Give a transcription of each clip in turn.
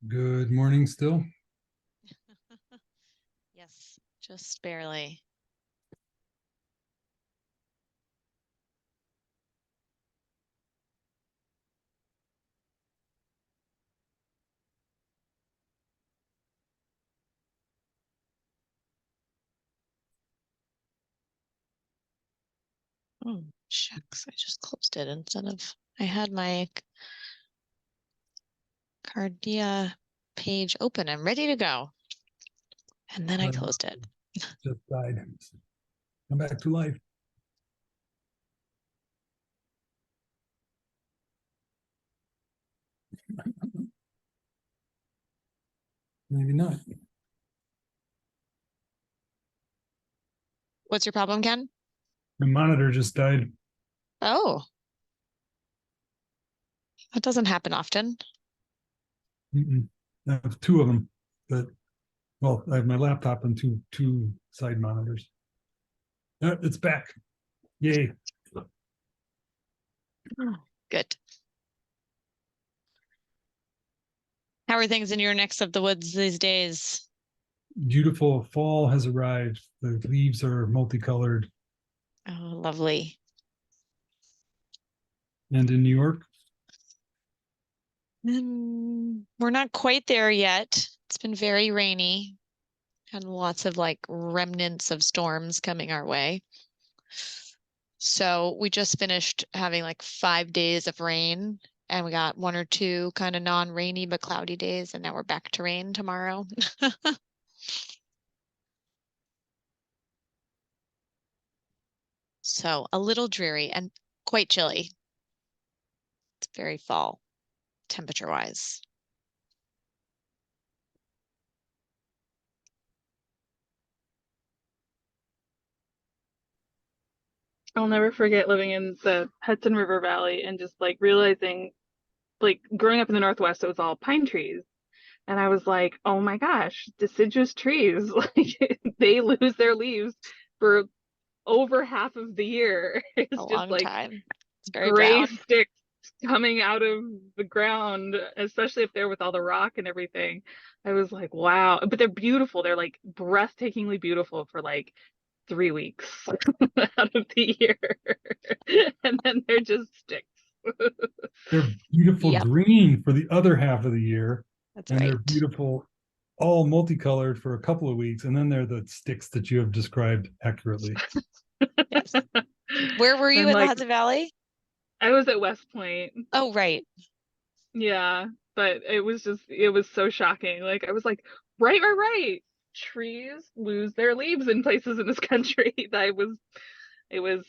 Good morning still. Yes, just barely. Oh, shucks. I just closed it instead of I had my Cardea page open and ready to go. And then I closed it. Just died. Come back to life. Maybe not. What's your problem, Ken? The monitor just died. Oh, that doesn't happen often. I have two of them, but well, I have my laptop and two side monitors. It's back. Yay. Good. How are things in your necks of the woods these days? Beautiful fall has arrived. The leaves are multicolored. Oh, lovely. And in New York, We're not quite there yet. It's been very rainy and lots of like remnants of storms coming our way. So we just finished having like 5 days of rain and we got one or two kind of non-rainy but cloudy days, and now we're back to rain tomorrow. So a little dreary and quite chilly. It's very fall temperature wise. I'll never forget living in the Hudson River Valley and just like realizing, like growing up in the Northwest, it was all pine trees. And I was like, oh my gosh, deciduous trees, like they lose their leaves for over half of the year. A It's just long like time. It's very gray brown. sticks coming out of the ground, especially if they're with all the rock and everything. I was like, wow. But they're beautiful. They're like breathtakingly beautiful for like 3 weeks out of the year. And then they're just sticks. they're beautiful Yep, green for the other half of the year. that's And they're right. beautiful, all multicolored for a couple of weeks. And then they're the sticks that you have described accurately. Yes. Where were you I'm in the like, Hudson Valley? I was at West Point. Oh, right. Yeah, but it was so shocking. Like, I was like, right. Trees lose their leaves in places in this country. It was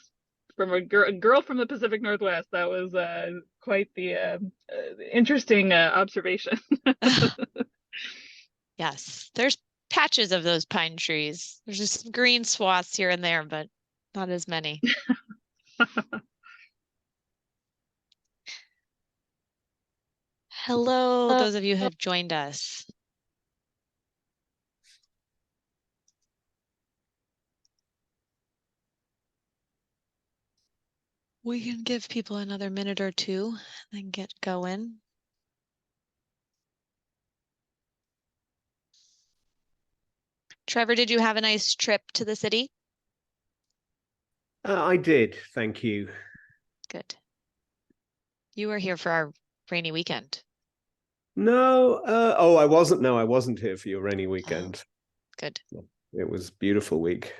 from a girl from the Pacific Northwest. That was quite the interesting observation. Yes, there's patches of those pine trees. There's just some green swaths here and there, but not as many. Hello, those of you who have joined us. We can give people another minute or two and then get going. Trevor, did you have a nice trip to the city? I did, thank you. Good. You were here for our rainy weekend. No, oh, I wasn't. No, I wasn't here for your rainy Oh, weekend. good. It was a beautiful week.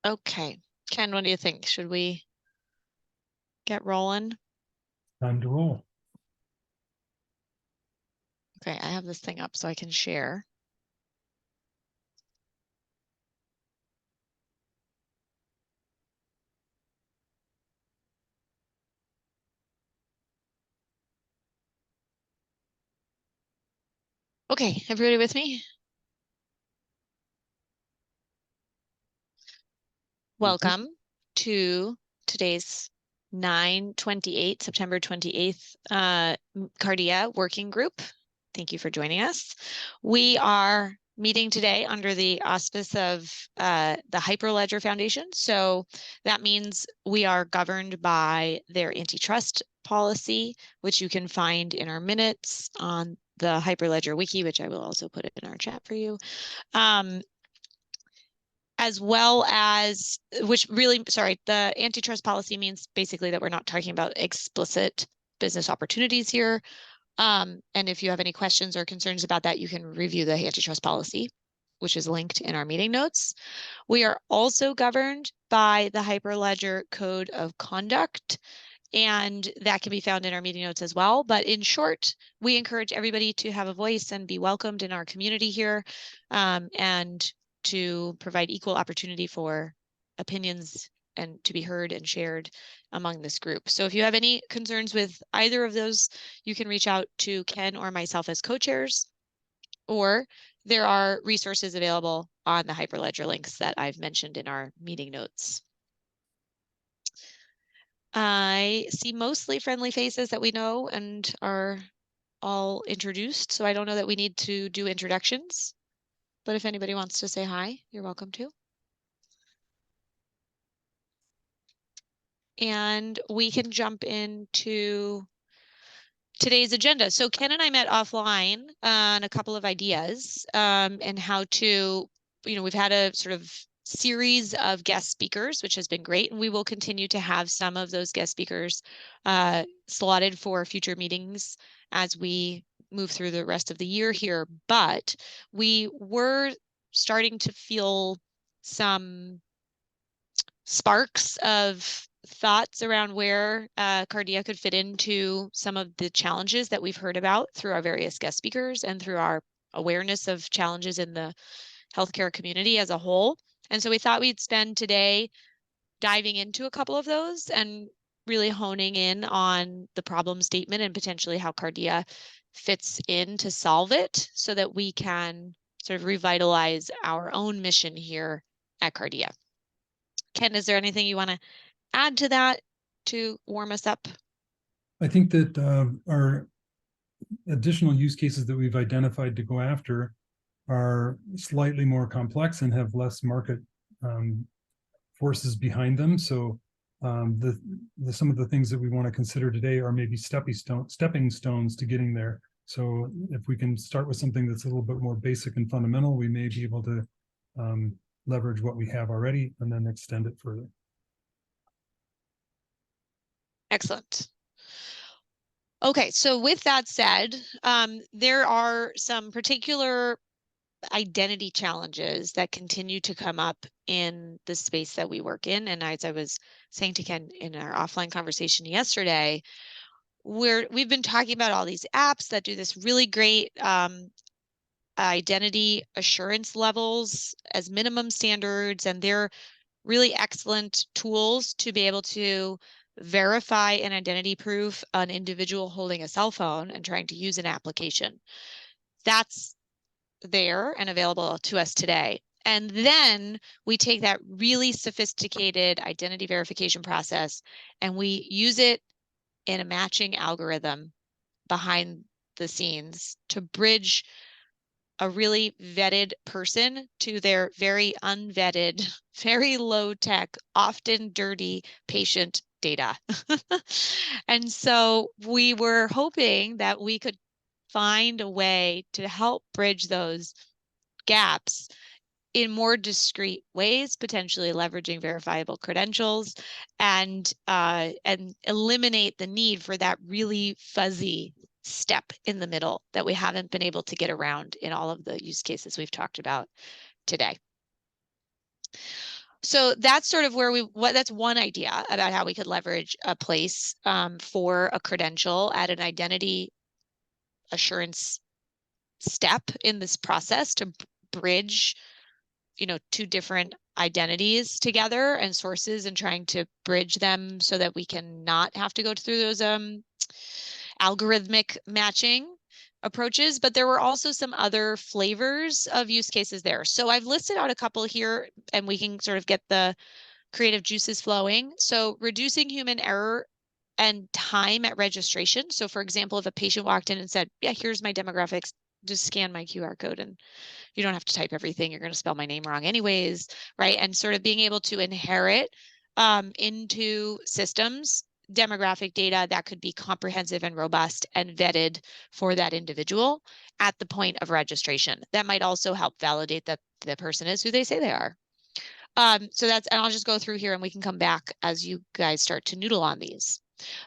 Okay. Ken, what do you think? Should we get rolling? Time to roll. Okay, I have this thing up so I can share. Okay, everybody with me? Welcome to today's 9/28, September 28th, Cardea Working Group. Thank you for joining us. We are meeting today under the auspice of the Hyperledger Foundation. So that means we are governed by their antitrust policy, which you can find in our minutes on the Hyperledger Wiki, which I will also put it in our chat for you. As well as, which really, sorry, the antitrust policy means basically that we're not talking about explicit business opportunities here. And if you have any questions or concerns about that, you can review the antitrust policy, which is linked in our meeting notes. We are also governed by the Hyperledger Code of Conduct, and that can be found in our meeting notes as well. But in short, we encourage everybody to have a voice and be welcomed in our community here, and to provide equal opportunity for opinions and to be heard and shared among this group. So if you have any concerns with either of those, you can reach out to Ken or myself as co-chairs, or there are resources available on the Hyperledger links that I've mentioned in our meeting notes. I see mostly friendly faces that we know and are all introduced, so I don't know that we need to do introductions, but if anybody wants to say hi, you're welcome to. And we can jump into today's agenda. So Ken and I met offline on a couple of ideas and how to, we've had a sort of series of guest speakers, which has been great. And we will continue to have some of those guest speakers slotted for future meetings as we move through the rest of the year here. But we were starting to feel some sparks of thoughts around where Cardea could fit into some of the challenges that we've heard about through our various guest speakers and through our awareness of challenges in the healthcare community as a whole. And so we thought we'd spend today diving into a couple of those and really honing in on the problem statement and potentially how Cardea fits in to solve it so that we can sort of revitalize our own mission here at Cardea. Ken, is there anything you want to add to that to warm us up? I think that our additional use cases that we've identified to go after are slightly more complex and have less market forces behind them. So some of the things that we want to consider today are maybe stepping stones to getting there. So if we can start with something that's a little bit more basic and fundamental, we may be able to leverage what we have already and then extend it further. Excellent. Okay, so with that said, there are some particular identity challenges that continue to come up in the space that we work in. And as I was saying to Ken in our offline conversation yesterday, we've been talking about all these apps that do this really great identity assurance levels as minimum standards, and they're really excellent tools to be able to verify an identity proof an individual holding a cell phone and trying to use an application. That's there and available to us today. And then we take that really sophisticated identity verification process and we use it in a matching algorithm behind the scenes to bridge a really vetted person to their very unvetted, very low tech, often dirty patient data. And so we were hoping that we could find a way to help bridge those gaps in more discrete ways, potentially leveraging verifiable credentials and eliminate the need for that really fuzzy step in the middle that we haven't been able to get around in all of the use cases we've talked about today. So that's sort of where that's one idea about how we could leverage a place for a credential at an identity assurance step in this process to bridge, two different identities together and sources and trying to bridge them so that we can not have to go through those algorithmic matching approaches, but there were also some other flavors of use cases there. So I've listed out a couple here, and we can sort of get the creative juices flowing. So reducing human error and time at registration. So for example, if a patient walked in and said, yeah, here's my demographics, just scan my QR code and you don't have to type everything. You're going to spell my name wrong anyways, right? And sort of being able to inherit into systems demographic data that could be comprehensive and robust and vetted for that individual at the point of registration. That might also help validate that the person is who they say they are. So that's, and I'll just go through here and we can come back as you guys start to noodle on these.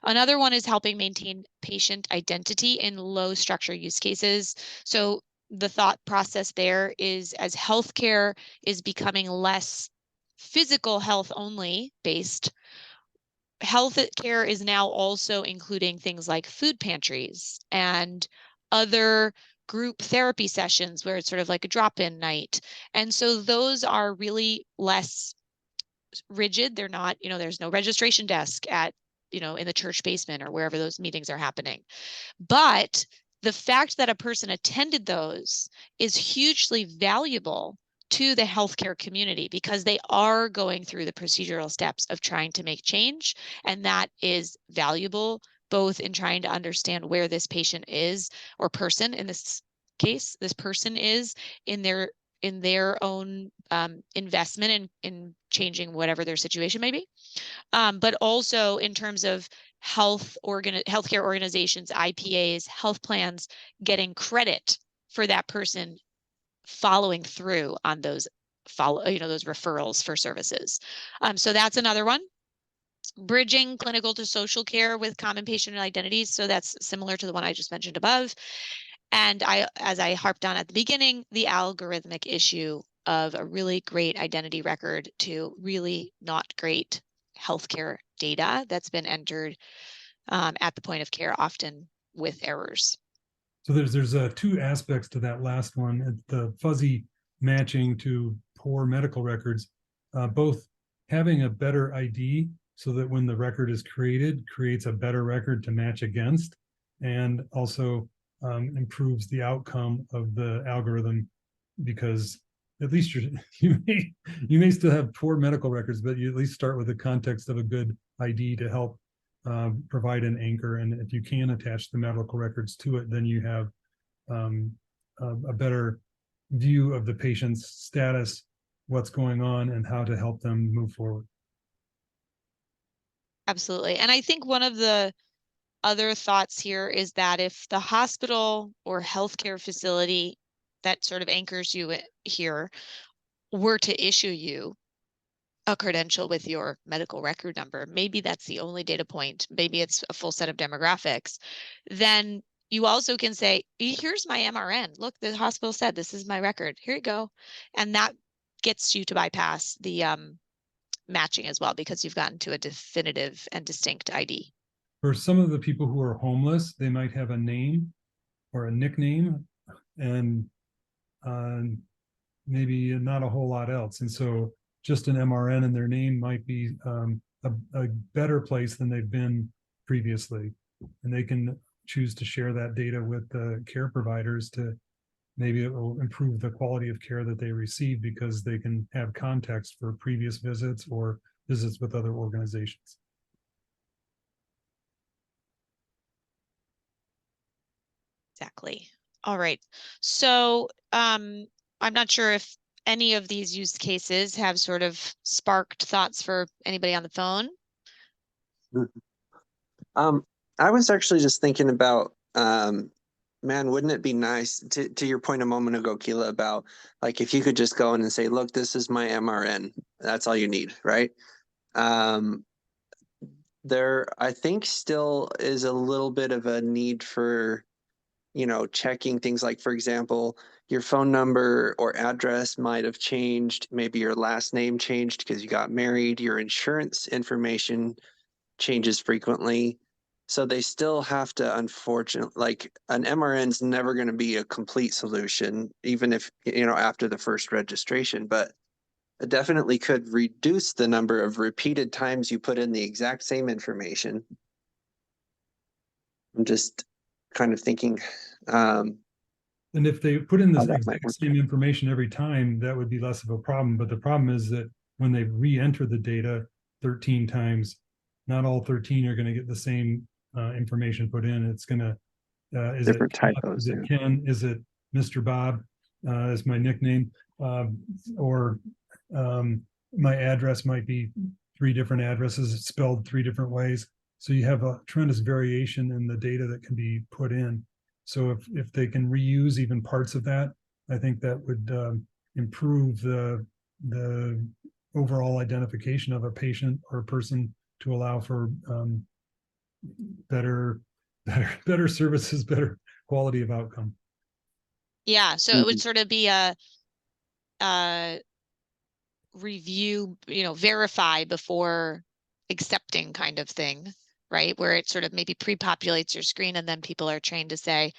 Another one is helping maintain patient identity in low structure use cases. So the thought process there is, as healthcare is becoming less physical health only based, health care is now also including things like food pantries and other group therapy sessions where it's sort of like a drop-in night. And so those are really less rigid. They're not, there's no registration desk at, in the church basement or wherever those meetings are happening. But the fact that a person attended those is hugely valuable to the healthcare community because they are going through the procedural steps of trying to make change. And that is valuable both in trying to understand where this patient is, or person in this case, this person is in their own investment in changing whatever their situation may be. But also in terms of healthcare organizations, IPAs, health plans, getting credit for that person following through on those those referrals for services. So that's another one. Bridging clinical to social care with common patient identities. So that's similar to the one I just mentioned above. And as I harped on at the beginning, the algorithmic issue of a really great identity record to really not great healthcare data that's been entered at the point of care, often with errors. So there's two aspects to that last one. The fuzzy matching to poor medical records, both having a better ID so that when the record is created, creates a better record to match against, and also improves the outcome of the algorithm, because at least you may still have poor medical records, but you at least start with the context of a good ID to help provide an anchor. And if you can attach the medical records to it, then you have a better view of the patient's status, what's going on, and how to help them move forward. Absolutely. And I think one of the other thoughts here is that if the hospital or healthcare facility that sort of anchors you here were to issue you a credential with your medical record number, maybe that's the only data point, maybe it's a full set of demographics, then you also can say, here's my MRN. Look, the hospital said this is my record. Here you go. And that gets you to bypass the matching as well, because you've gotten to a definitive and distinct ID. For some of the people who are homeless, they might have a name or a nickname and maybe not a whole lot else. And so just an MRN in their name might be a better place than they've been previously. And they can choose to share that data with the care providers to maybe it will improve the quality of care that they receive because they can have context for previous visits or visits with other organizations. Exactly. All right. So I'm not sure if any of these use cases have sort of sparked thoughts for anybody on the phone. I was actually just thinking about, man, wouldn't it be nice to your point a moment ago, Keela, about like if you could just go in and say, look, this is my MRN. That's all you need, right? There, I think, still is a little bit of a need for, checking things like, for example, your phone number or address might have changed. Maybe your last name changed because you got married. Your insurance information changes frequently. So they still have to, unfortunately, like an MRN is never going to be a complete solution, even if, after the first registration, but it definitely could reduce the number of repeated times you put in the exact same information. I'm just kind of thinking And if they put in how this that might exact work. same information every time, that would be less of a problem. But the problem is that when they re-enter the data 13 times, not all 13 are going to get the same information put in. It's going to, is it Different Todd? typos, Is it yeah. Ken? Is it Mr. Bob? Is my nickname? Or my address might be 3 different addresses spelled 3 different ways. So you have a tremendous variation in the data that can be put in. So if they can reuse even parts of that, I think that would improve the overall identification of a patient or a person to allow for better services, better quality of outcome. Yeah, so it would sort of be a review, verify before accepting kind of thing, right? Where it sort of maybe pre-populates your screen and then people are trained to say,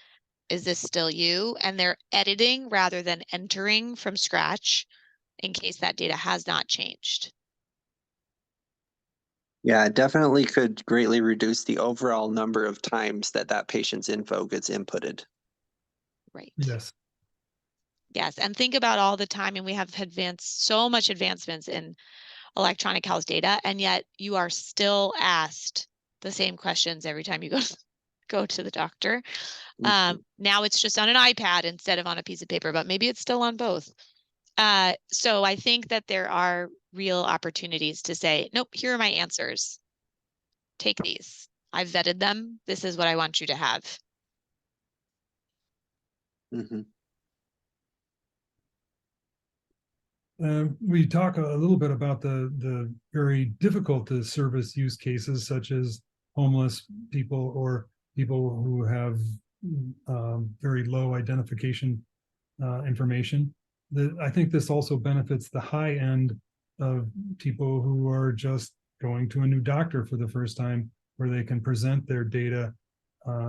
is this still you? And they're editing rather than entering from scratch in case that data has not changed. Yeah, it definitely could greatly reduce the overall number of times that patient's info gets inputted. Right. Yes. Yes. And think about all the time, and we have advanced so much advancements in electronic health data, and yet you are still asked the same questions every time you go to the doctor. Now it's just on an iPad instead of on a piece of paper, but maybe it's still on both. So I think that there are real opportunities to say, nope, here are my answers. Take these. I've vetted them. This is what I want you to have. Mm-hmm. We talk a little bit about the very difficult to service use cases, such as homeless people or people who have very low identification information. I think this also benefits the high end of people who are just going to a new doctor for the first time, where they can present their data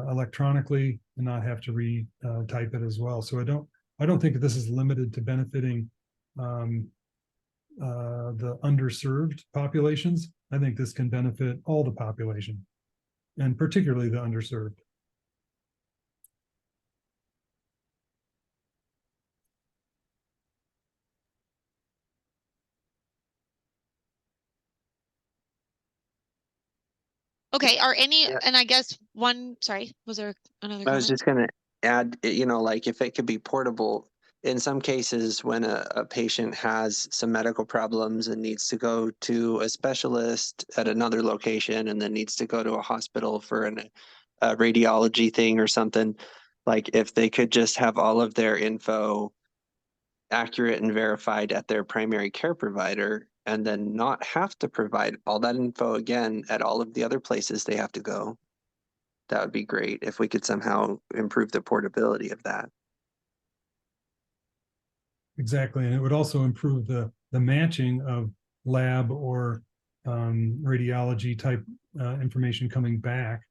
electronically and not have to type it as well. So I don't think this is limited to benefiting the underserved populations. I think this can benefit all the population, and particularly the underserved. Okay, are any, Yeah. and I guess sorry, was there another I was comment? just going to add, like if it could be portable, in some cases when a patient has some medical problems and needs to go to a specialist at another location and then needs to go to a hospital for a radiology thing or something, like if they could just have all of their info accurate and verified at their primary care provider and then not have to provide all that info again at all of the other places they have to go. That would be great if we could somehow improve the portability of that. Exactly, and it would also improve the matching of lab or radiology type information coming back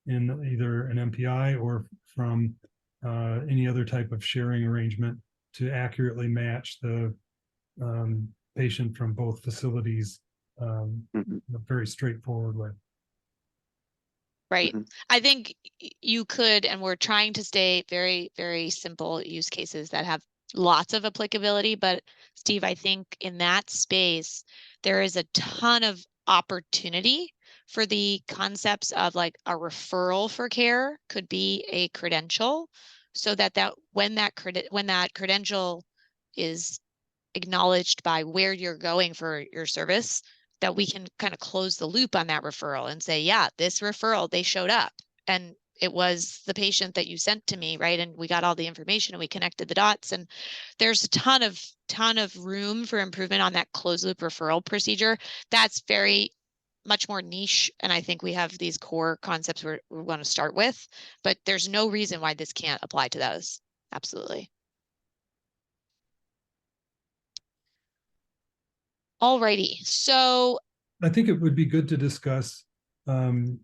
in either an MPI or from any other type of sharing arrangement to accurately match the patient from both facilities Mhm. in a very straightforward way. Right. Mhm. I think you could, and we're trying to stay very, very simple use cases that have lots of applicability. But Steve, I think in that space, there is a ton of opportunity for the concepts of like a referral for care could be a credential, so that when that credential is acknowledged by where you're going for your service, that we can kind of close the loop on that referral and say, yeah, this referral, they showed up and it was the patient that you sent to me, right? And we got all the information and we connected the dots. And there's a ton of room for improvement on that closed loop referral procedure. That's very much more niche. And I think we have these core concepts we want to start with, but there's no reason why this can't apply to those. Absolutely. Alrighty, so I think it would be good to discuss 3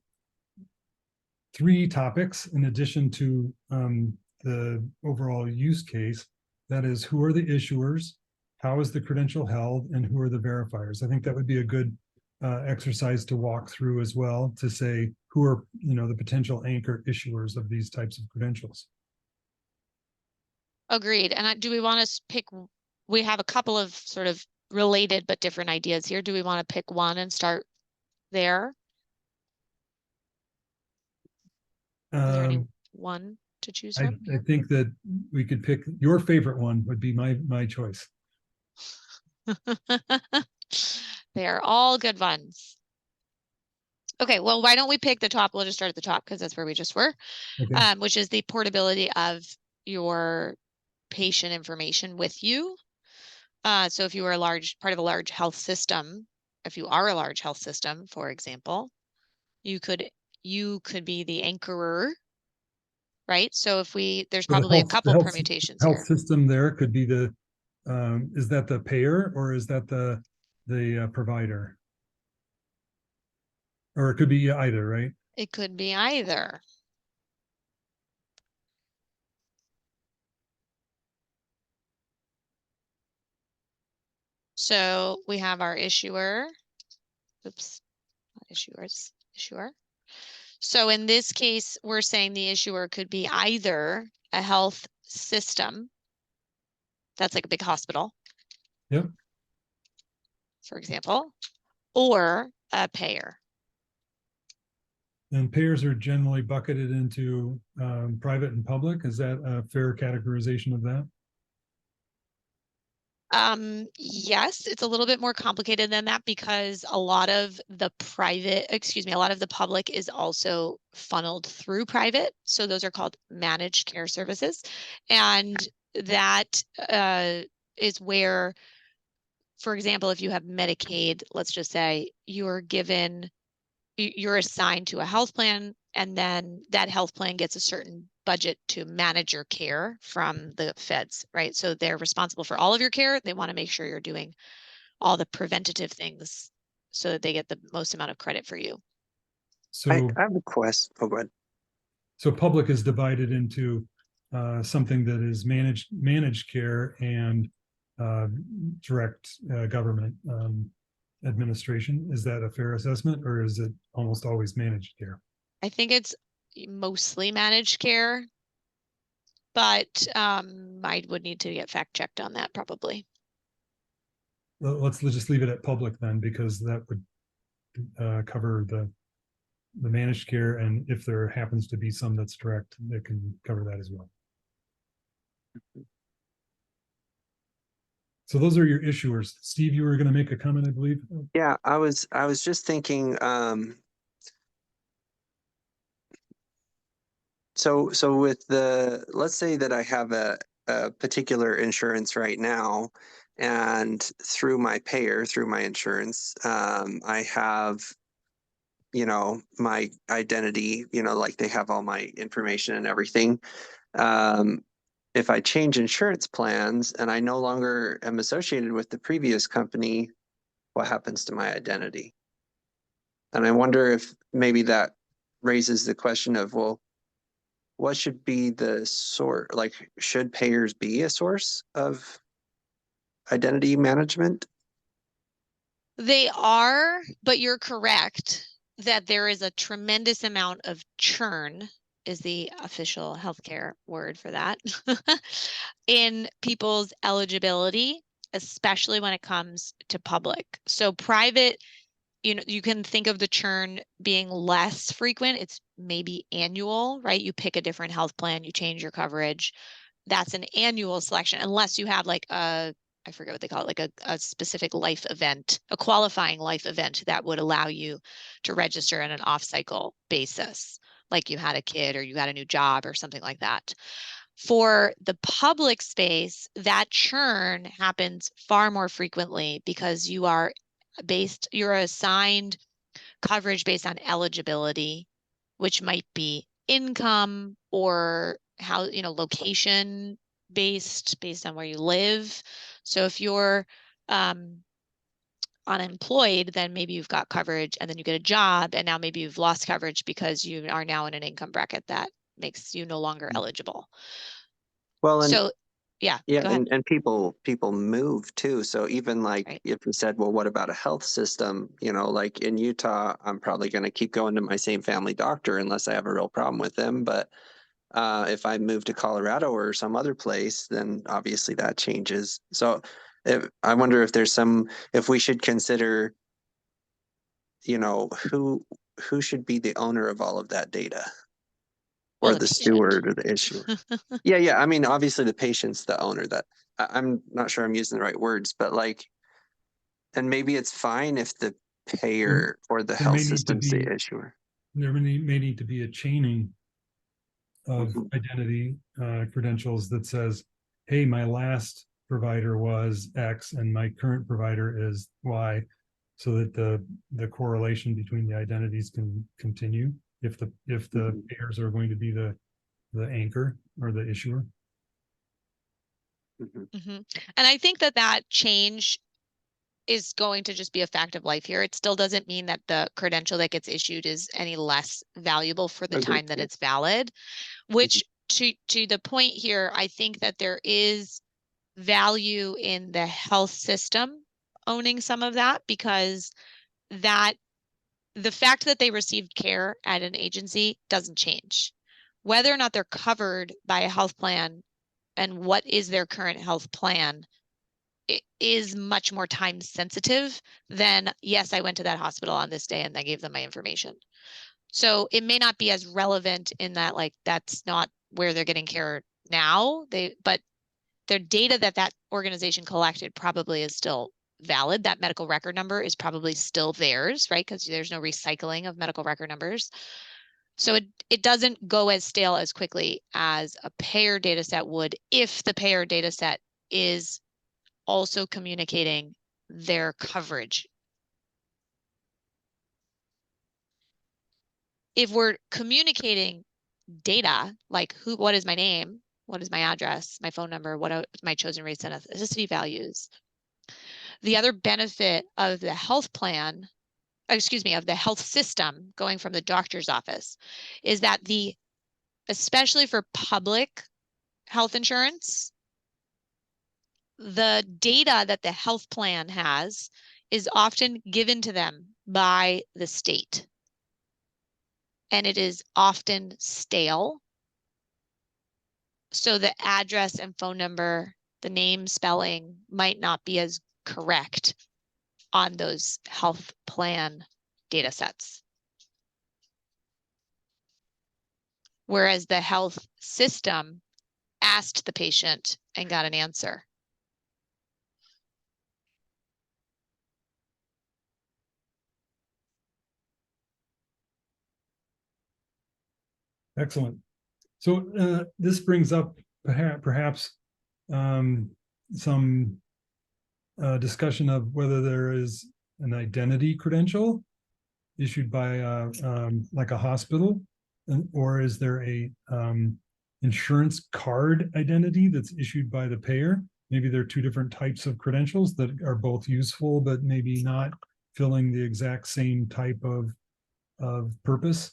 topics in addition to the overall use case. That is, who are the issuers, how is the credential held, and who are the verifiers? I think that would be a good exercise to walk through as well, to say who are, the potential anchor issuers of these types of credentials. Agreed. And do we want to pick, we have a couple of sort of related but different ideas here. Do we want to pick one and start there? Is there any one to choose I from? think that we could pick your favorite one would be my choice. They are all good ones. Okay, well, why don't we pick the top? We'll just start at the top because that's where we just were, Okay. which is the portability of your patient information with you. So if you are part of a large health system, if you are a large health system, for example, you could be the anchorer, right? So there's So probably a couple permutations health here. system there could be the, is that the payer or is that the provider? Or it could be either, right? It could be either. So we have our issuer. Oops, not issuers, issuer. So in this case, we're saying the issuer could be either a health system. That's like a big hospital. Yep. For example, or a payer. And payers are generally bucketed into private and public. Is that a fair categorization of that? Yes, it's a little bit more complicated than that because a lot of the public is also funneled through private. So those are called managed care services. And that is where, for example, if you have Medicaid, let's just say you're assigned to a health plan, and then that health plan gets a certain budget to manage your care from the feds, right? So they're responsible for all of your care. They want to make sure you're doing all the preventative things so that they get the most amount of credit for you. So I have a question. Oh, go ahead. So public is divided into something that is managed care and direct government administration. Is that a fair assessment, or is it almost always managed care? I think it's mostly managed care, but I would need to get fact checked on that probably. Let's just leave it at public then, because that would cover the managed care, and if there happens to be some that's direct, it can cover that as well. So those are your issuers. Steve, you were going to make a comment, I believe. Yeah, I was just thinking, so with let's say that I have a particular insurance right now, and through my payer, through my insurance, I have, my identity, like they have all my information and everything. If I change insurance plans and I no longer am associated with the previous company, what happens to my identity? And I wonder if maybe that raises the question of, well, what should be the source? Like, should payers be a source of identity management? They are, but you're correct that there is a tremendous amount of churn, is the official healthcare word for that, in people's eligibility, especially when it comes to public. So private, you can think of the churn being less frequent. It's maybe annual, right? You pick a different health plan, you change your coverage. That's an annual selection, unless you have like I forget what they call it, like a specific life event, a qualifying life event that would allow you to register on an off-cycle basis, like you had a kid or you got a new job or something like that. For the public space, that churn happens far more frequently because you're assigned coverage based on eligibility, which might be income or how, location based on where you live. So if you're unemployed, then maybe you've got coverage, and then you get a job, and now maybe you've lost coverage because you are now in an income bracket that makes you no longer eligible. Well, and So Yeah, Yeah, go ahead. and people move too. So even like Right. if you said, well, what about a health system? You know, like in Utah, I'm probably going to keep going to my same family doctor unless I have a real problem with them. But if I move to Colorado or some other place, then obviously that changes. So I wonder if if we should consider, you know, who should be the owner of all of that data, Well, or the the patient. steward or the issuer. Yeah, yeah. I mean, obviously the patient's the owner. I'm not sure I'm using the right words, but like, and maybe it's fine if the payer or the There health may need to system's be, the issuer. there may need to be a chaining of Mhm. identity credentials that says, hey, my last provider was X and my current provider is Y, so that the correlation between the identities can continue if the Mhm. payers are going to be the anchor or the issuer. Mhm. Mhm. And I think that that change is going to just be a fact of life here. It still doesn't mean that the credential that gets issued is any less valuable for the Agreed. time that Yeah. it's valid, Mhm. which to the point here, I think that there is value in the health system owning some of that, because that the fact that they received care at an agency doesn't change. Whether or not they're covered by a health plan and what is their current health plan, it is much more time sensitive than, yes, I went to that hospital on this day and I gave them my information. So it may not be as relevant in that, like, that's not where they're getting care now. But their data that that organization collected probably is still valid. That medical record number is probably still theirs, right? Because there's no recycling of medical record numbers. So it doesn't go as stale as quickly as a payer data set would if the payer data set is also communicating their coverage. If we're communicating data, like what is my name, what is my address, my phone number, what are my chosen race and ethnicity values. The other benefit of the health plan, excuse me, of the health system going from the doctor's office is that especially for public health insurance, the data that the health plan has is often given to them by the state. And it is often stale. So the address and phone number, the name spelling might not be as correct on those health plan data sets. Whereas the health system asked the patient and got an answer. Excellent. So this brings up perhaps some discussion of whether there is an identity credential issued by like a hospital, or is there a insurance card identity that's issued by the payer? Maybe there are two different types of credentials that are both useful, but maybe not filling the exact same type of purpose.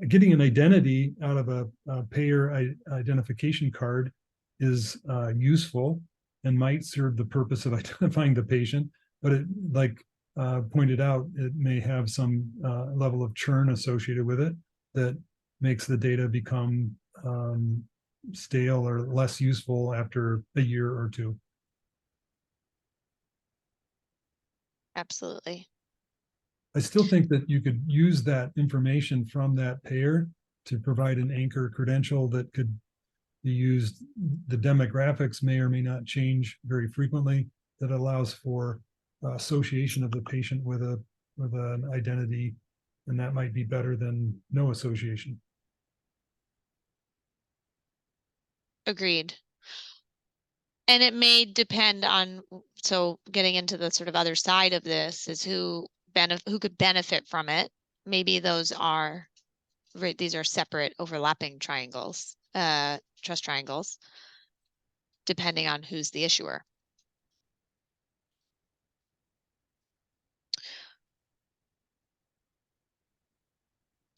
Getting an identity out of a payer identification card is useful and might serve the purpose of identifying the patient, but it, like pointed out, it may have some level of churn associated with it that makes the data become stale or less useful after a year or two. Absolutely. I still think that you could use that information from that payer to provide an anchor credential that could be used. The demographics may or may not change very frequently. That allows for association of the patient with an identity, and that might be better than no association. Agreed. And it may depend on, so getting into the sort of other side of this is who could benefit from it. Maybe those are, right, these are separate overlapping triangles, trust triangles, depending on who's the issuer.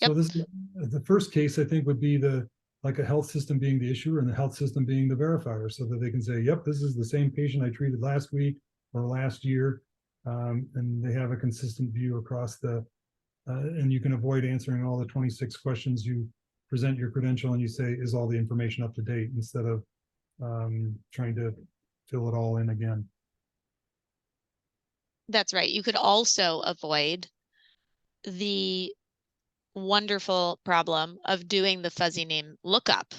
So this, the first case I think would be the like a health system being the issuer and the health system being the verifier, so that they can say, yep, this is the same patient I treated last week or last year. And they have a consistent view across the, and you can avoid answering all the 26 questions. You present your credential and you say, is all the information up to date, instead of trying to fill it all in again. That's right. You could also avoid the wonderful problem of doing the fuzzy name lookup.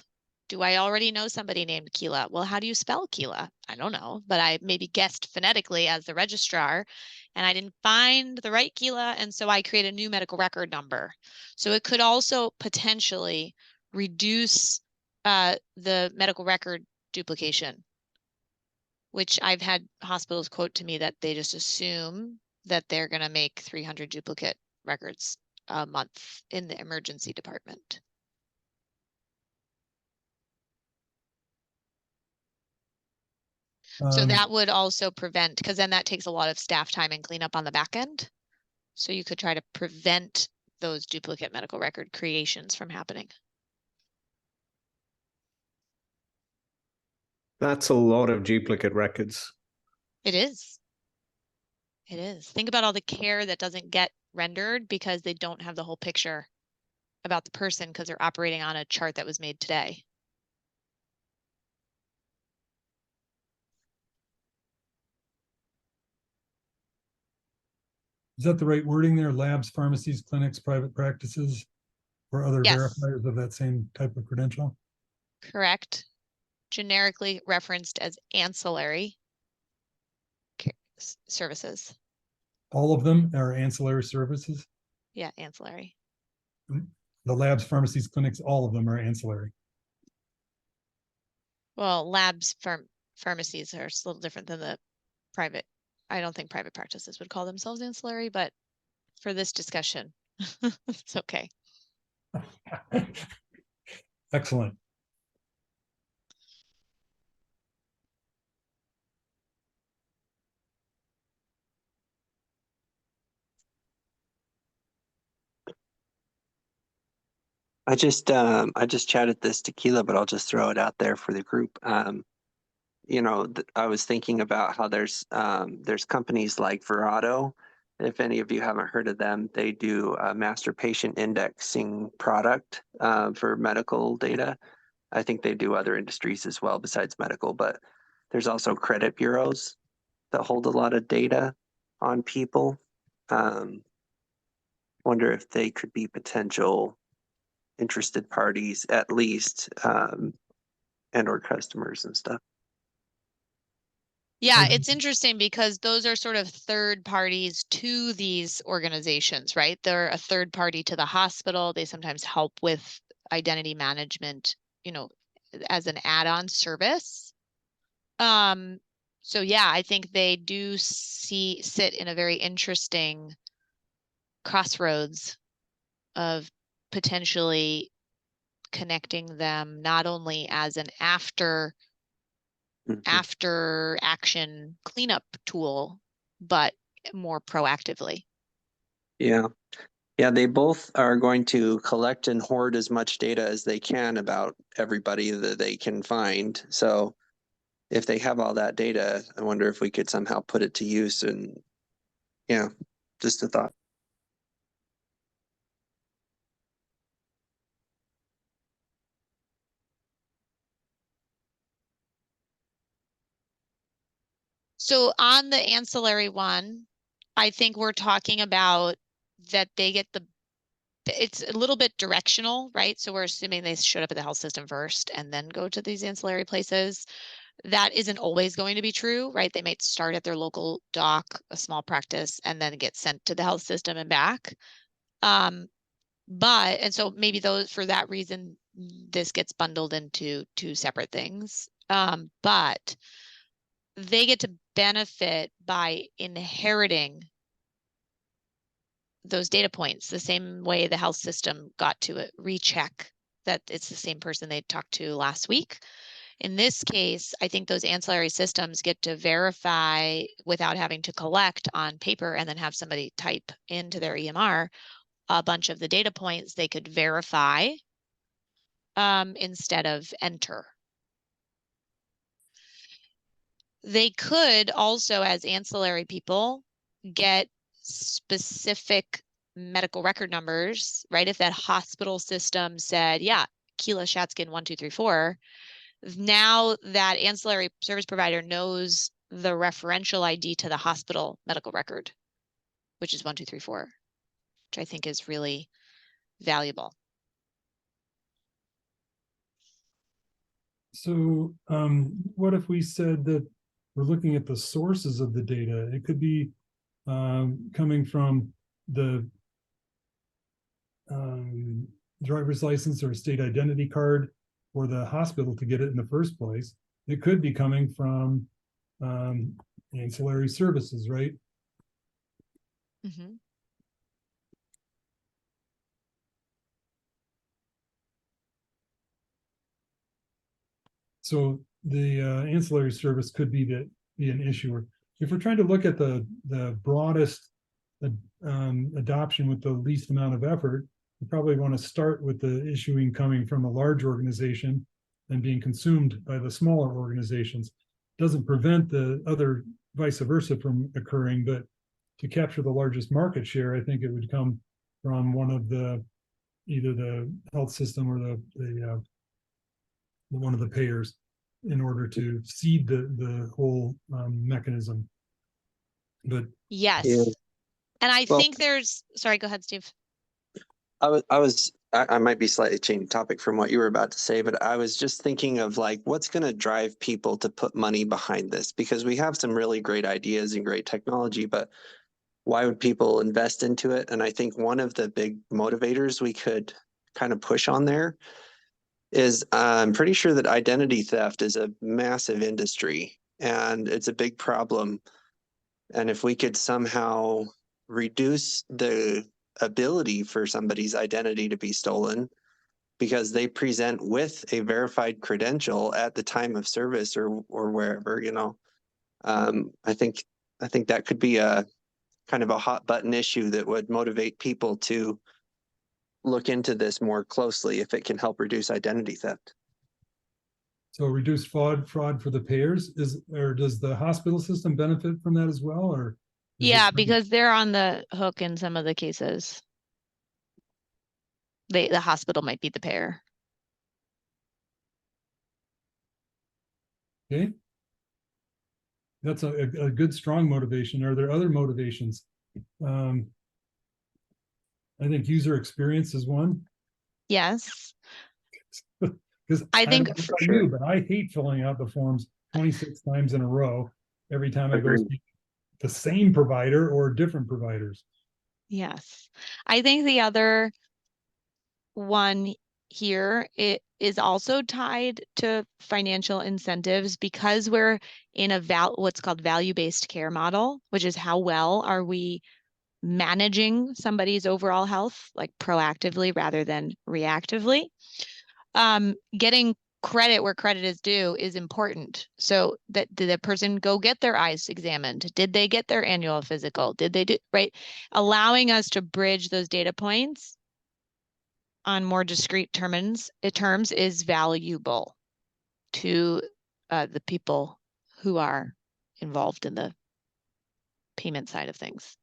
Do I already know somebody named Keela? Well, how do you spell Keela? I don't know, but I maybe guessed phonetically as the registrar, and I didn't find the right Keela, and so I create a new medical record number. So it could also potentially reduce the medical record duplication, which I've had hospitals quote to me that they just assume that they're going to make 300 duplicate records a month in the emergency department. So that would also prevent, because then that takes a lot of staff time and cleanup on the back end. So you could try to prevent those duplicate medical record creations from happening. That's a lot of duplicate records. It is. It is. Think about all the care that doesn't get rendered because they don't have the whole picture about the person because they're operating on a chart that was made today. Is that the right wording there? Labs, pharmacies, clinics, private practices, or other Yes. verifiers of that same type of credential? Correct. Generically referenced as ancillary services. All of them are ancillary services? Yeah, ancillary. The labs, pharmacies, clinics, all of them are ancillary. Well, labs, pharmacies are a little different than the private. I don't think private practices would call themselves ancillary, but for this discussion, it's okay. Excellent. I just chatted this tequila, but I'll just throw it out there for the group. You know, I was thinking about how there's companies like Verado. If any of you haven't heard of them, they do a master patient indexing product for medical data. I think they do other industries as well besides medical, but there's also credit bureaus that hold a lot of data on people. Wonder if they could be potential interested parties, at least, and or customers and stuff. Yeah, it's interesting because those are sort of third parties to these organizations, right? They're a third party to the hospital. They sometimes help with identity management, you know, as an add-on service. So yeah, I think they do sit in a very interesting crossroads of potentially connecting them not only as an after action cleanup tool, but more proactively. Yeah. Yeah, they both are going to collect and hoard as much data as they can about everybody that they can find. So if they have all that data, I wonder if we could somehow put it to use. And yeah, just a thought. So on the ancillary one, I think we're talking about that they get it's a little bit directional, right? So we're assuming they showed up at the health system first and then go to these ancillary places. That isn't always going to be true, right? They might start at their local doc, a small practice, and then get sent to the health system and back. And so maybe those, for that reason, this gets bundled into two separate things. But they get to benefit by inheriting those data points the same way the health system got to recheck that it's the same person they talked to last week. In this case, I think those ancillary systems get to verify without having to collect on paper and then have somebody type into their EMR a bunch of the data points. They could verify instead of enter. They could also, as ancillary people, get specific medical record numbers, right? If that hospital system said, yeah, Keela Shatskin 1234, now that ancillary service provider knows the referential ID to the hospital medical record, which is 1234, which I think is really valuable. So what if we said that we're looking at the sources of the data? It could be coming from the driver's license or state identity card for the hospital to get it in the first place. It could be coming from ancillary services, right? Mm-hmm. So the ancillary service could be an issue. If we're trying to look at the broadest adoption with the least amount of effort, you probably want to start with the issuing coming from a large organization and being consumed by the smaller organizations. Doesn't prevent the other vice versa from occurring, but to capture the largest market share, I think it would come from one of either the health system or the one of the payers in order to seed the whole mechanism. But Yes. Yeah. And I Well, think sorry, go ahead, Steve. I might be slightly changing topic from what you were about to say, but I was just thinking of like, what's going to drive people to put money behind this? Because we have some really great ideas and great technology, but why would people invest into it? And I think one of the big motivators we could kind of push on there is I'm pretty sure that identity theft is a massive industry and it's a big problem. And if we could somehow reduce the ability for somebody's identity to be stolen because they present with a verified credential at the time of service or wherever, I think that could be a kind of a hot button issue that would motivate people to look into this more closely if it can help reduce identity theft. so reduce fraud for the payers or does the hospital system benefit from that as well? Or Yeah, because they're on the hook in some of the cases. The hospital might be the payer. okay, that's a good strong motivation. Are there other motivations? I think user experience is one. Yes. Because I think don't know about you, but I hate filling out the forms 26 times in a row every time I go speak to the same provider or different providers. Yes. I think the other one here, it is also tied to financial incentives because we're in what's called value-based care model, which is how well are we managing somebody's overall health, like proactively rather than reactively. Getting credit where credit is due is important. So that did the person go get their eyes examined? Did they get their annual physical? Did they do right? Allowing us to bridge those data points on more discrete terms is valuable to the people who are involved in the payment side of things.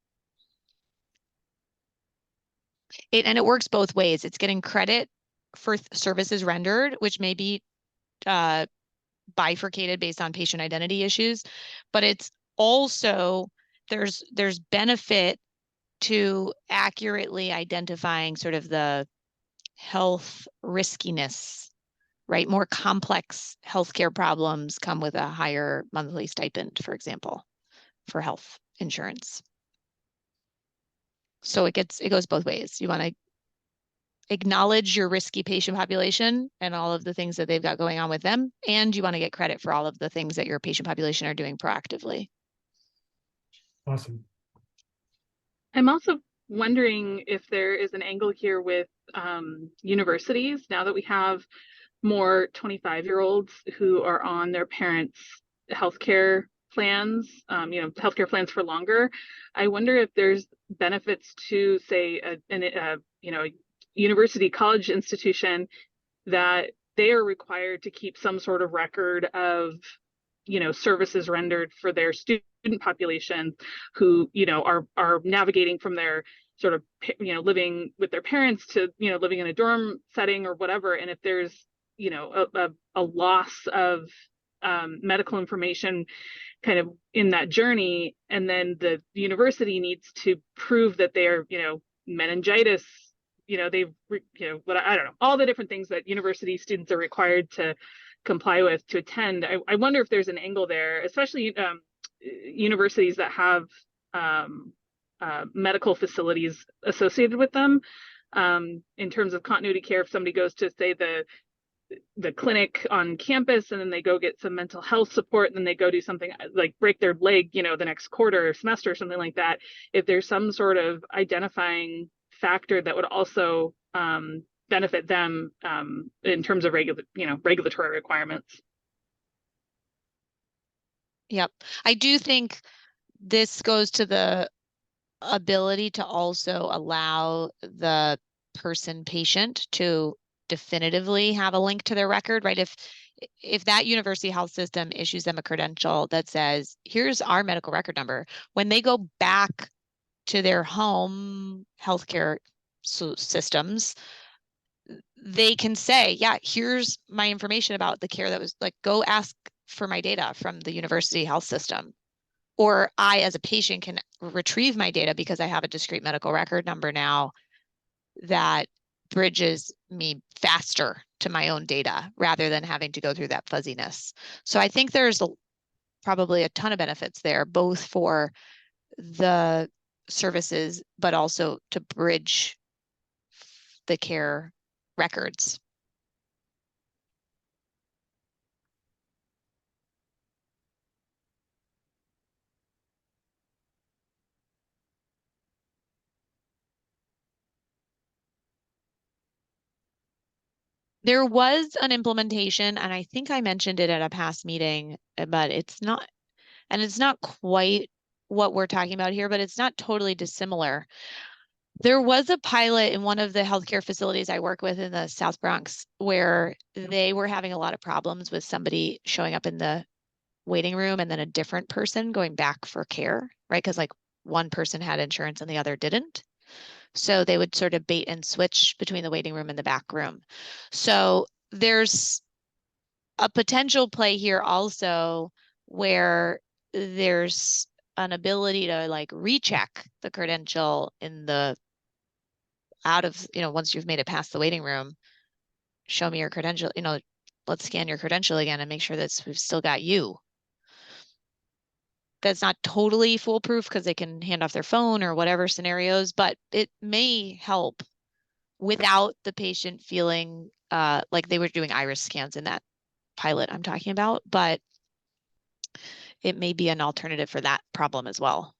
And it works both ways. It's getting credit for services rendered, which may be bifurcated based on patient identity issues, but it's also there's benefit to accurately identifying sort of the health riskiness, right? More complex healthcare problems come with a higher monthly stipend, for example, for health insurance. So it goes both ways. You want to acknowledge your risky patient population and all of the things that they've got going on with them, and you want to get credit for all of the things that your patient population are doing proactively. Awesome. I'm also wondering if there is an angle here with universities, now that we have more 25-year-olds who are on their parents' healthcare plans, healthcare plans for longer. I wonder if there's benefits to, say, a university college institution that they are required to keep some sort of record of, services rendered for their student population who, are navigating from their sort of, living with their parents to, living in a dorm setting or whatever. And if there's, a loss of medical information kind of in that journey, and then the university needs to prove that they're, meningitis, they've, what, I don't know, all the different things that university students are required to comply with to attend. I wonder if there's an angle there, especially universities that have medical facilities associated with them, in terms of continuity care. If somebody goes to, say, the clinic on campus, and then they go get some mental health support, and then they go do something like break their leg, the next quarter or semester or something like that, if there's some sort of identifying factor that would also benefit them in terms of regulatory requirements. Yep. I do think this goes to the ability to also allow the patient to definitively have a link to their record, right? If that university health system issues them a credential that says, here's our medical record number, when they go back to their home healthcare systems, they can say, yeah, here's my information about the care that was, like, go ask for my data from the university health system. Or I, as a patient, can retrieve my data because I have a discrete medical record number now that bridges me faster to my own data rather than having to go through that fuzziness. So I think there's probably a ton of benefits there, both for the services, but also to bridge the care records. There was an implementation, and I think I mentioned it at a past meeting, but it's not quite what we're talking about here, but it's not totally dissimilar. There was a pilot in one of the healthcare facilities I work with in the South Bronx where they were having a lot of problems with somebody showing up in the waiting room and then a different person going back for care, right? Because, like, one person had insurance and the other didn't. So they would sort of bait and switch between the waiting room and the back room. So there's a potential play here also where there's an ability to, like, recheck the credential in the once you've made it past the waiting room, show me your credential, let's scan your credential again and make sure that we've still got you. That's not totally foolproof because they can hand off their phone or whatever scenarios, but it may help without the patient feeling like they were doing iris scans in that pilot I'm talking about, but it may be an alternative for that problem as well.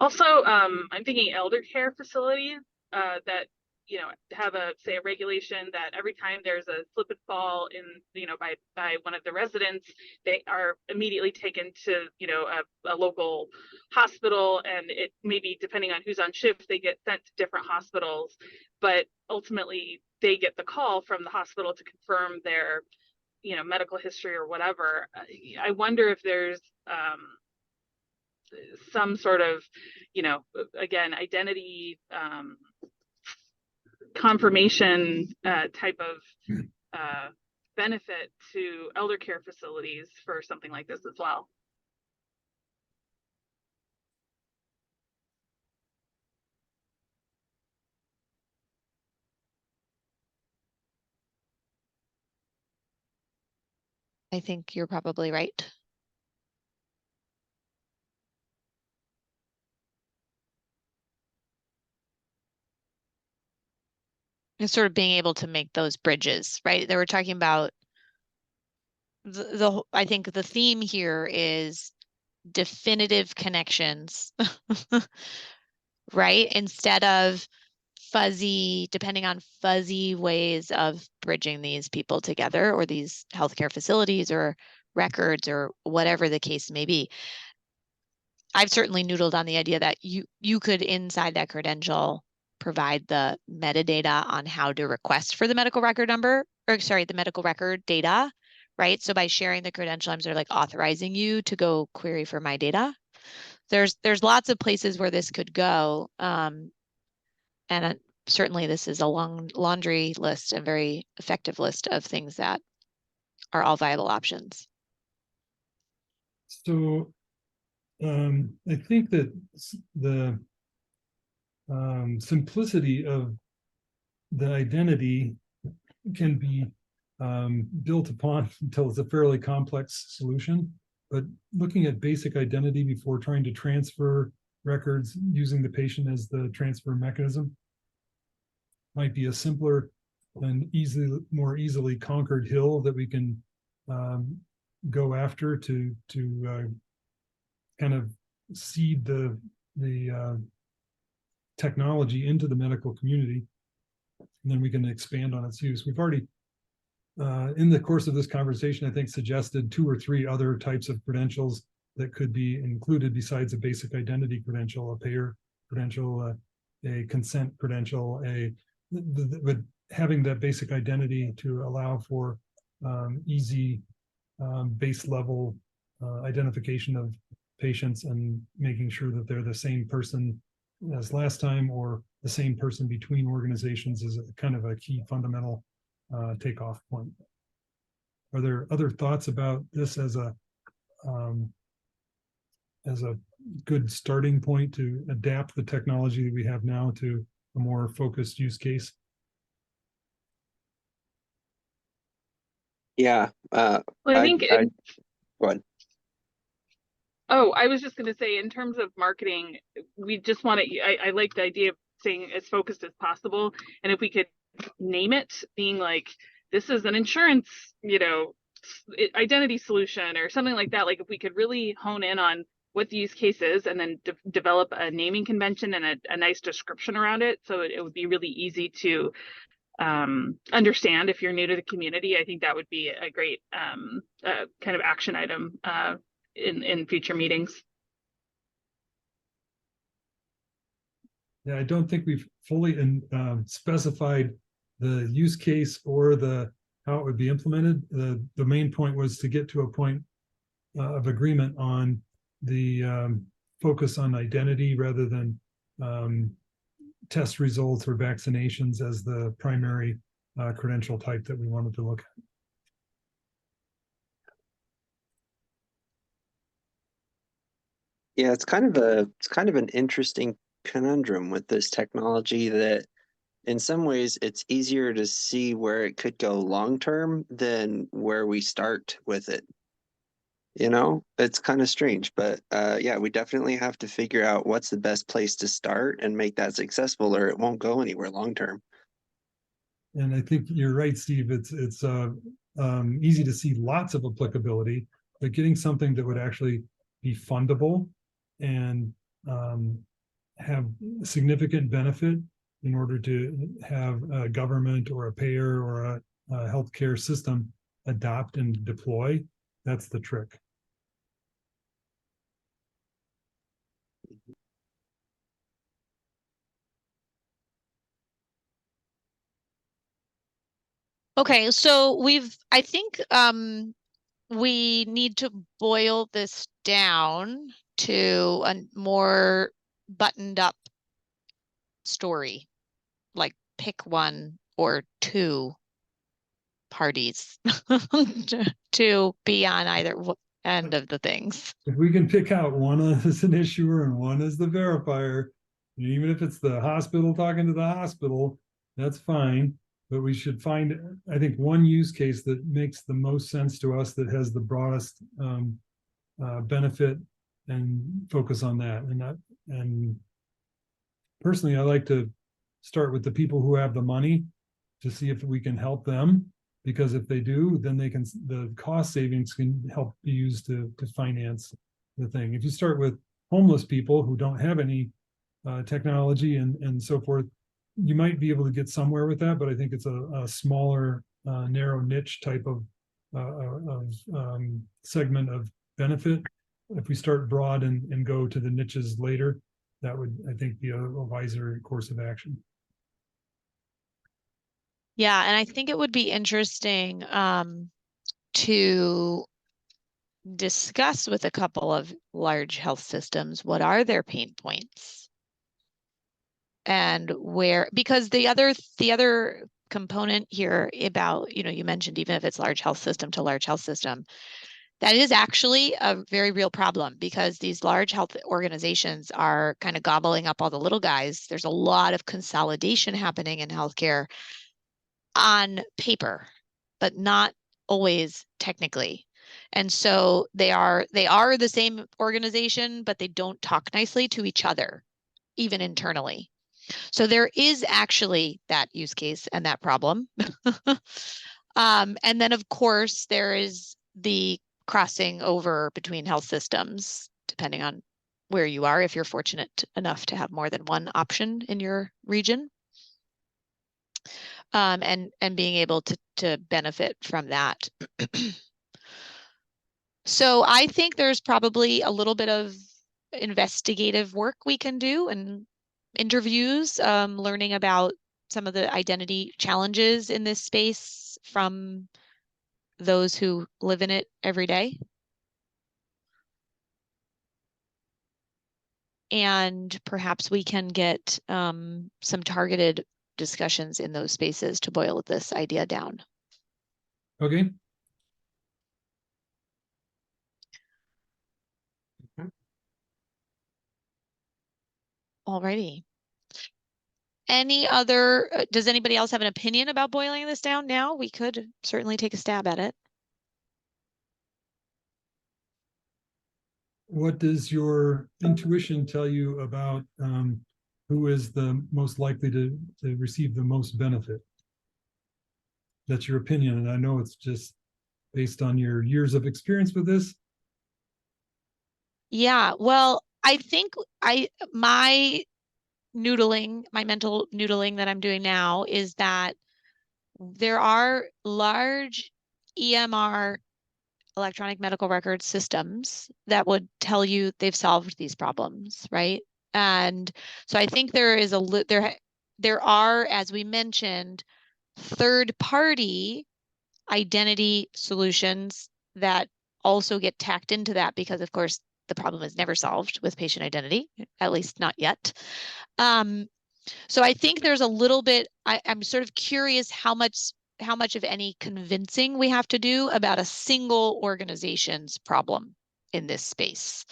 Also, I'm thinking elder care facilities that, have a regulation that every time there's a slip and fall in, by one of the residents, they are immediately taken to, a local hospital, and it maybe, depending on who's on shift, they get sent to different hospitals, but ultimately they get the call from the hospital to confirm their, medical history or whatever. I wonder if there's some sort of, again, identity confirmation type of benefit to elder care facilities for something like this as well. I think you're probably right. And sort of being able to make those bridges, right? They were talking about I think the theme here is definitive connections, right? Instead of depending on fuzzy ways of bridging these people together, or these healthcare facilities or records or whatever the case may be. I've certainly noodled on the idea that you could inside that credential provide the metadata on how to request for the medical record number, or sorry, the medical record data, right? So by sharing the credential, I'm sort of like authorizing you to go query for my data. There's lots of places where this could go. And certainly this is a long laundry list, a very effective list of things that are all viable options. So I think that the simplicity of the identity can be built upon until it's a fairly complex solution. But looking at basic identity before trying to transfer records using the patient as the transfer mechanism might be a simpler and more easily conquered hill that we can go after to kind of seed the technology into the medical community, and then we can expand on its use. We've already, in the course of this conversation, I think suggested 2 or 3 other types of credentials that could be included besides a basic identity credential, a payer credential, a consent credential, but having that basic identity to allow for easy base level identification of patients and making sure that they're the same person as last time or the same person between organizations is a kind of a key fundamental takeoff point. Are there other thoughts about this as a good starting point to adapt the technology that we have now to a more focused use case? Yeah. Well, I think go ahead. Oh, I was just going to say, in terms of marketing, we just want to, I like the idea of saying as focused as possible. And if we could name it, being like, this is an insurance, identity solution or something like that. Like if we could really hone in on what the use case is and then develop a naming convention and a nice description around it. So it would be really easy to understand if you're new to the community. I think that would be a great kind of action item in future meetings. Yeah, I don't think we've fully specified the use case or how it would be implemented. The main point was to get to a point of agreement on the focus on identity rather than test results or vaccinations as the primary credential type that we wanted to look at. Yeah, it's kind of an interesting conundrum with this technology that in some ways it's easier to see where it could go long term than where we start with it. It's kind of strange, but yeah, we definitely have to figure out what's the best place to start and make that successful, or it won't go anywhere long term. And I think you're right, Steve. It's easy to see lots of applicability, but getting something that would actually be fundable and have significant benefit in order to have a government or a payer or a healthcare system adopt and deploy, that's the trick. Okay, so I think we need to boil this down to a more buttoned up story, like pick 1 or 2 parties to be on either end of the things. If we can pick out one as an issuer and one as the verifier, even if it's the hospital talking to the hospital, that's fine. But we should find, I think, one use case that makes the most sense to us, that has the broadest benefit, and focus on that. And personally, I like to start with the people who have the money to see if we can help them, because if they do, then the cost savings can help be used to finance the thing. If you start with homeless people who don't have any technology and so forth, you might be able to get somewhere with that, but I think it's a smaller, narrow niche type of segment of benefit. If we start broad and go to the niches later, that would, I think, be a wiser course of action. Yeah, and I think it would be interesting to discuss with a couple of large health systems what are their pain points and where, because the other component here about, you mentioned even if it's large health system to large health system, that is actually a very real problem because these large health organizations are kind of gobbling up all the little guys. There's a lot of consolidation happening in healthcare on paper, but not always technically. And so they are the same organization, but they don't talk nicely to each other, even internally. So there is actually that use case and that problem. And then, of course, there is the crossing over between health systems, depending on where you are, if you're fortunate enough to have more than one option in your region. And being able to benefit from that. So I think there's probably a little bit of investigative work we can do and interviews, learning about some of the identity challenges in this space from those who live in it every day. And perhaps we can get some targeted discussions in those spaces to boil this idea down. Okay. Alrighty. Any other, does anybody else have an opinion about boiling this down now? We could certainly take a stab at it. What does your intuition tell you about who is the most likely to receive the most benefit? That's your opinion, and I know it's just based on your years of experience with this. Yeah, well, I think my mental noodling that I'm doing now is that there are large EMR, electronic medical record systems, that would tell you they've solved these problems, right? And so I think there are, as we mentioned, third-party identity solutions that also get tacked into that because, of course, the problem is never solved with patient identity, at least not yet. So I think there's a little bit, I'm sort of curious how much of any convincing we have to do about a single organization's problem in this space.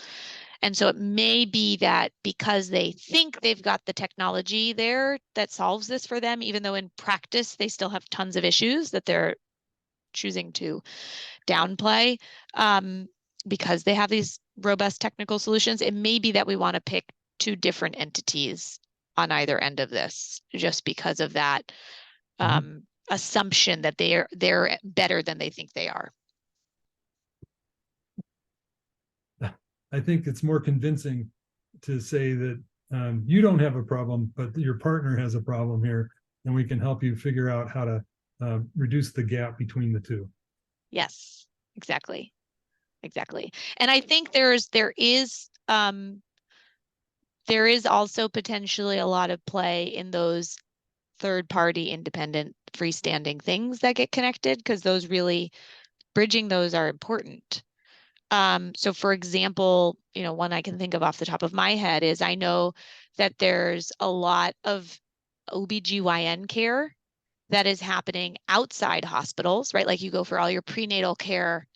And so it may be that because they think they've got the technology there that solves this for them, even though in practice they still have tons of issues that they're choosing to downplay, because they have these robust technical solutions, it may be that we want to pick two different entities on either end of this, just because of that assumption that they're better than they think they are. I think it's more convincing to say that you don't have a problem, but your partner has a problem here, and we can help you figure out how to reduce the gap between the two. Yes, exactly. And I think there is also potentially a lot of play in those third-party, independent, freestanding things that get connected, because those really, bridging those are important. So for example, one I can think of off the top of my head is I know that there's a lot of OBGYN care that is happening outside hospitals, right? Like you go for all your prenatal care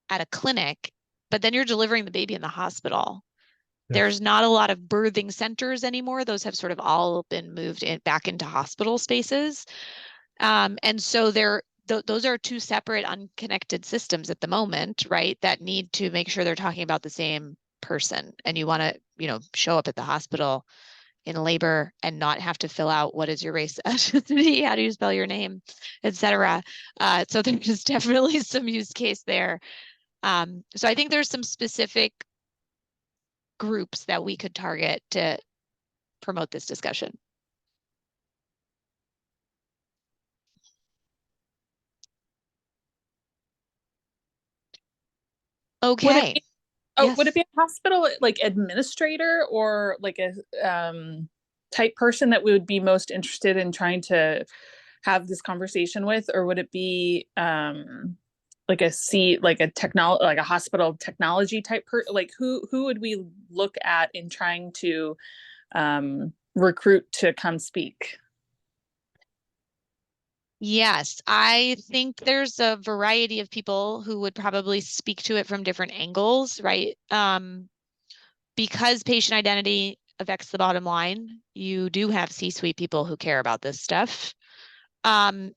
at a clinic, but then you're delivering the baby in the hospital. Yes. There's not a lot of birthing centers anymore. Those have sort of all been moved back into hospital spaces. And so those are two separate unconnected systems at the moment, right? That need to make sure they're talking about the same person. And you want to, show up at the hospital in labor and not have to fill out what is your race, ethnicity, how do you spell your name, etc. So there's definitely some use case there. So I think there's some specific groups that we could target to promote this discussion. Okay. Would it be a hospital like administrator or like a type person that we would be most interested in trying to have this conversation with, or would it be like a hospital technology type like who would we look at in trying to recruit to come speak? Yes, I think there's a variety of people who would probably speak to it from different angles, right? Because patient identity affects the bottom line, you do have C-suite people who care about this stuff. I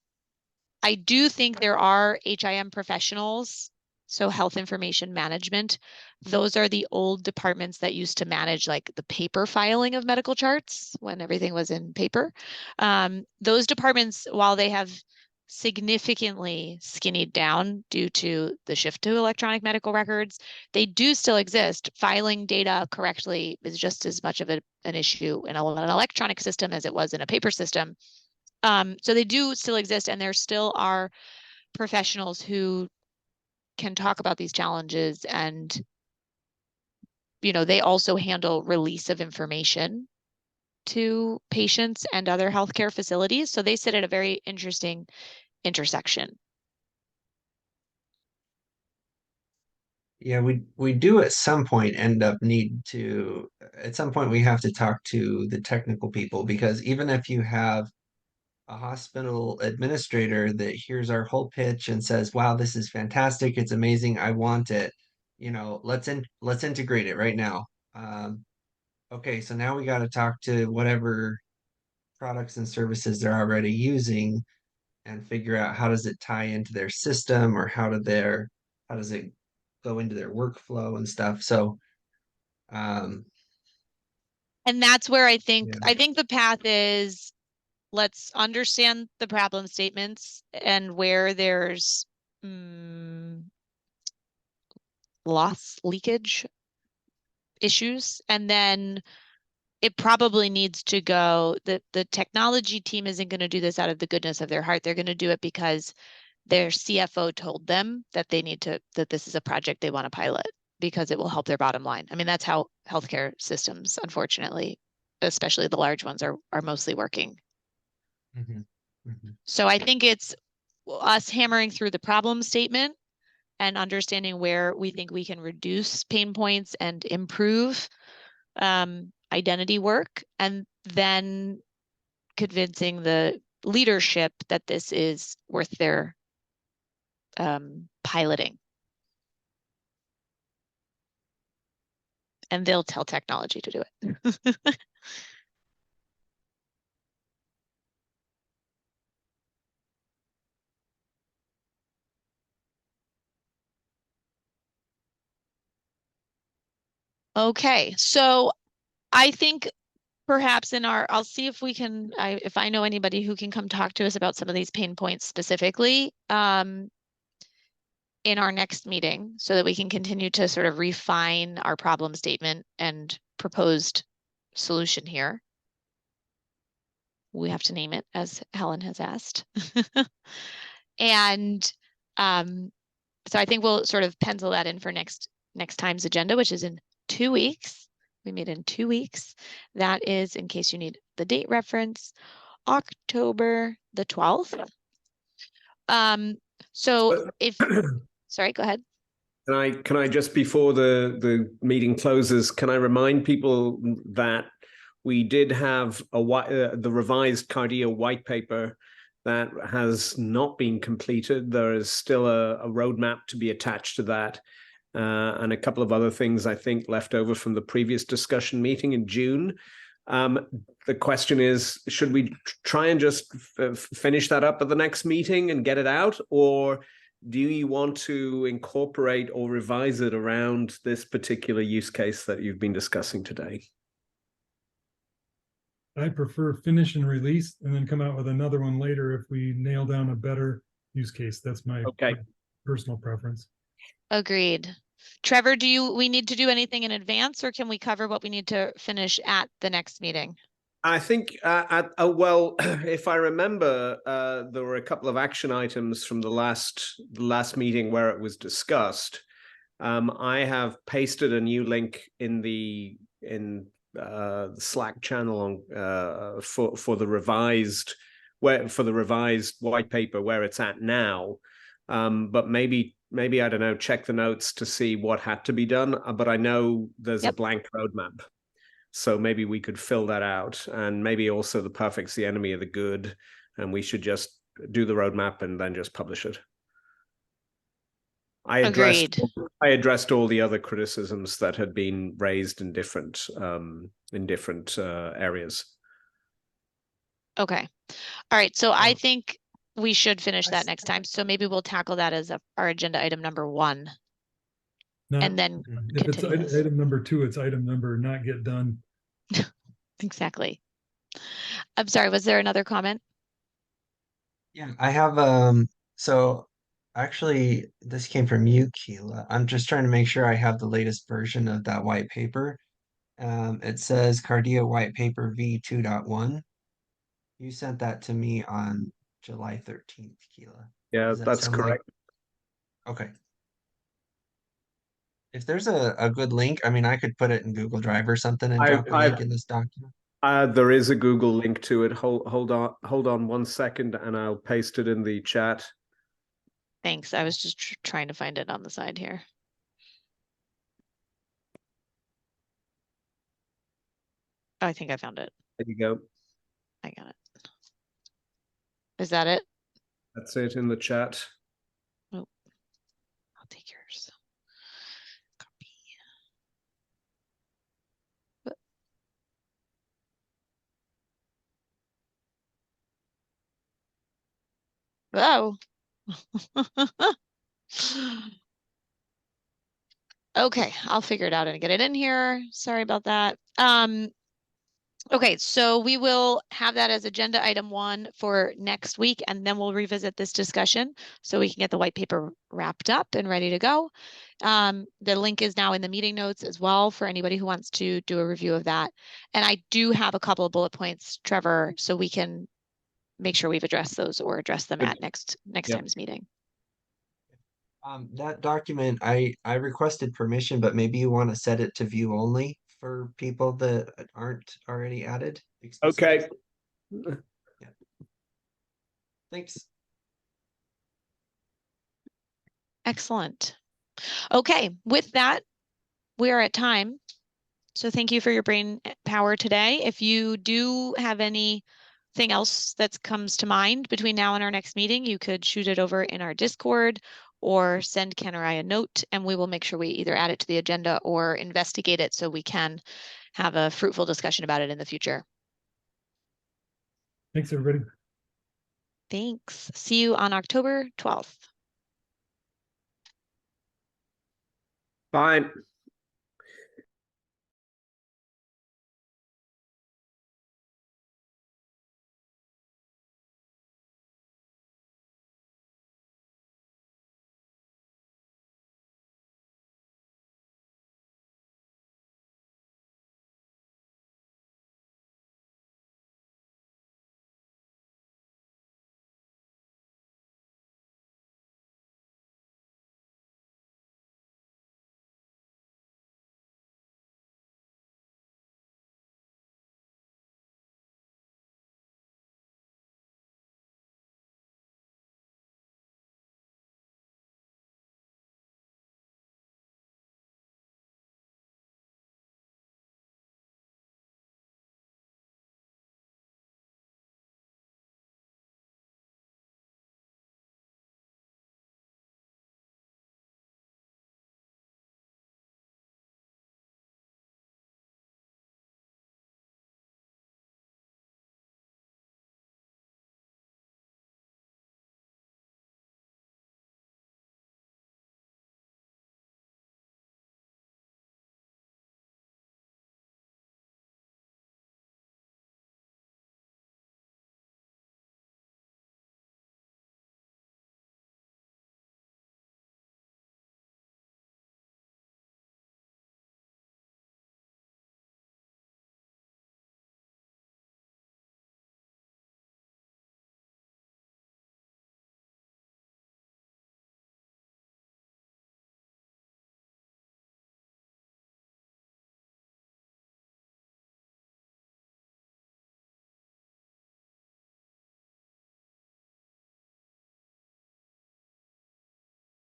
do think there are HIM professionals, so health information management. Those are the old departments that used to manage like the paper filing of medical charts when everything was in paper. Those departments, while they have significantly skinnied down due to the shift to electronic medical records, they do still exist. Filing data correctly is just as much of an issue in an electronic system as it was in a paper system. So they do still exist, and there still are professionals who can talk about these challenges, and they also handle release of information to patients and other healthcare facilities. So they sit at a very interesting intersection. Yeah, we do at some point at some point we have to talk to the technical people, because even if you have a hospital administrator that hears our whole pitch and says, "Wow, this is fantastic. It's amazing. I want it." Let's integrate it right now. Okay, so now we got to talk to whatever products and services they're already using and figure out how does it tie into their system, or how does it go into their workflow and stuff. So And that's where I think yeah. the path is, let's understand the problem statements and where there's loss leakage issues, and then it probably needs to go, the technology team isn't going to do this out of the goodness of their heart. They're going to do it because their CFO told them that that this is a project they want to pilot because it will help their bottom line. I mean, that's how healthcare systems, unfortunately, especially the large ones, are mostly working. Mm-hmm. Mm-hmm. So I think it's us hammering through the problem statement and understanding where we think we can reduce pain points and improve identity work, and then convincing the leadership that this is worth their piloting. And they'll tell technology to do it. Okay, so I think perhaps I'll see if we can, if I know anybody who can come talk to us about some of these pain points specifically in our next meeting, so that we can continue to sort of refine our problem statement and proposed solution here. We have to name it, as Helen has asked. And so I think we'll sort of pencil that in for next time's agenda, which is in 2 weeks. We meet in 2 weeks. That is, in case you need the date reference, October the 12th. So if, sorry, go ahead. Can I just, before the meeting closes, can I remind people that we did have the revised Cardea white paper that has not been completed. There is still a roadmap to be attached to that, and a couple of other things I think left over from the previous discussion meeting in June. The question is, should we try and just finish that up at the next meeting and get it out, or do you want to incorporate or revise it around this particular use case that you've been discussing today? I prefer finish and release and then come out with another one later if we nail down a better use case. That's my personal preference. Agreed. Trevor, we need to do anything in advance, or can we cover what we need to finish at the next meeting? I think, well, if I remember, there were a couple of action items from the last meeting where it was discussed. I have pasted a new link in the Slack channel on for the revised white paper where it's at now. But maybe I don't know, check the notes to see what had to be done. But I know there's a blank roadmap, so maybe we could fill that out, and maybe also the perfect's the enemy of the good, and we should just do the roadmap and then just publish it. I addressed all the other criticisms that had been raised in different areas. Okay. All right. So I think we should finish that next time. So maybe we'll tackle that as our agenda item number 1. And then if it's item number 2, it's item number not get done. Exactly. I'm sorry, was there another comment? Yeah, I have so actually this came from you, Keela. I'm just trying to make sure I have the latest version of that white paper. It says Cardea white paper v2.1. You sent that to me on July 13th, Keela. Yeah, that's correct. Okay. If there's a good link, I mean, I could put it in Google Drive or something and drop a link in this document. There is a Google link to it. Hold on 1 second, and I'll paste it in the chat. Thanks. I was just trying to find it on the side here. Oh, I think I found it. There you go. I got it. Is that it? That's it in the chat. Oh, I'll take yours. Copy. Oh. Okay, I'll figure it out and get it in here. Sorry about that. Okay, so we will have that as agenda item 1 for next week, and then we'll revisit this discussion so we can get the white paper wrapped up and ready to go. The link is now in the meeting notes as well for anybody who wants to do a review of that. And I do have a couple of bullet points, Trevor, so we can make sure we've addressed those or address them at next time's meeting. That document, I requested permission, but maybe you want to set it to view only for people that aren't already added. Okay. Yeah. Thanks. Excellent. Okay, with that, we are at time. So thank you for your brain power today. If you do have anything else that comes to mind between now and our next meeting, you could shoot it over in our Discord or send Ken or I a note, and we will make sure we either add it to the agenda or investigate it so we can have a fruitful discussion about it in the future. Thanks, everybody. Thanks. See you on October 12th. Fine.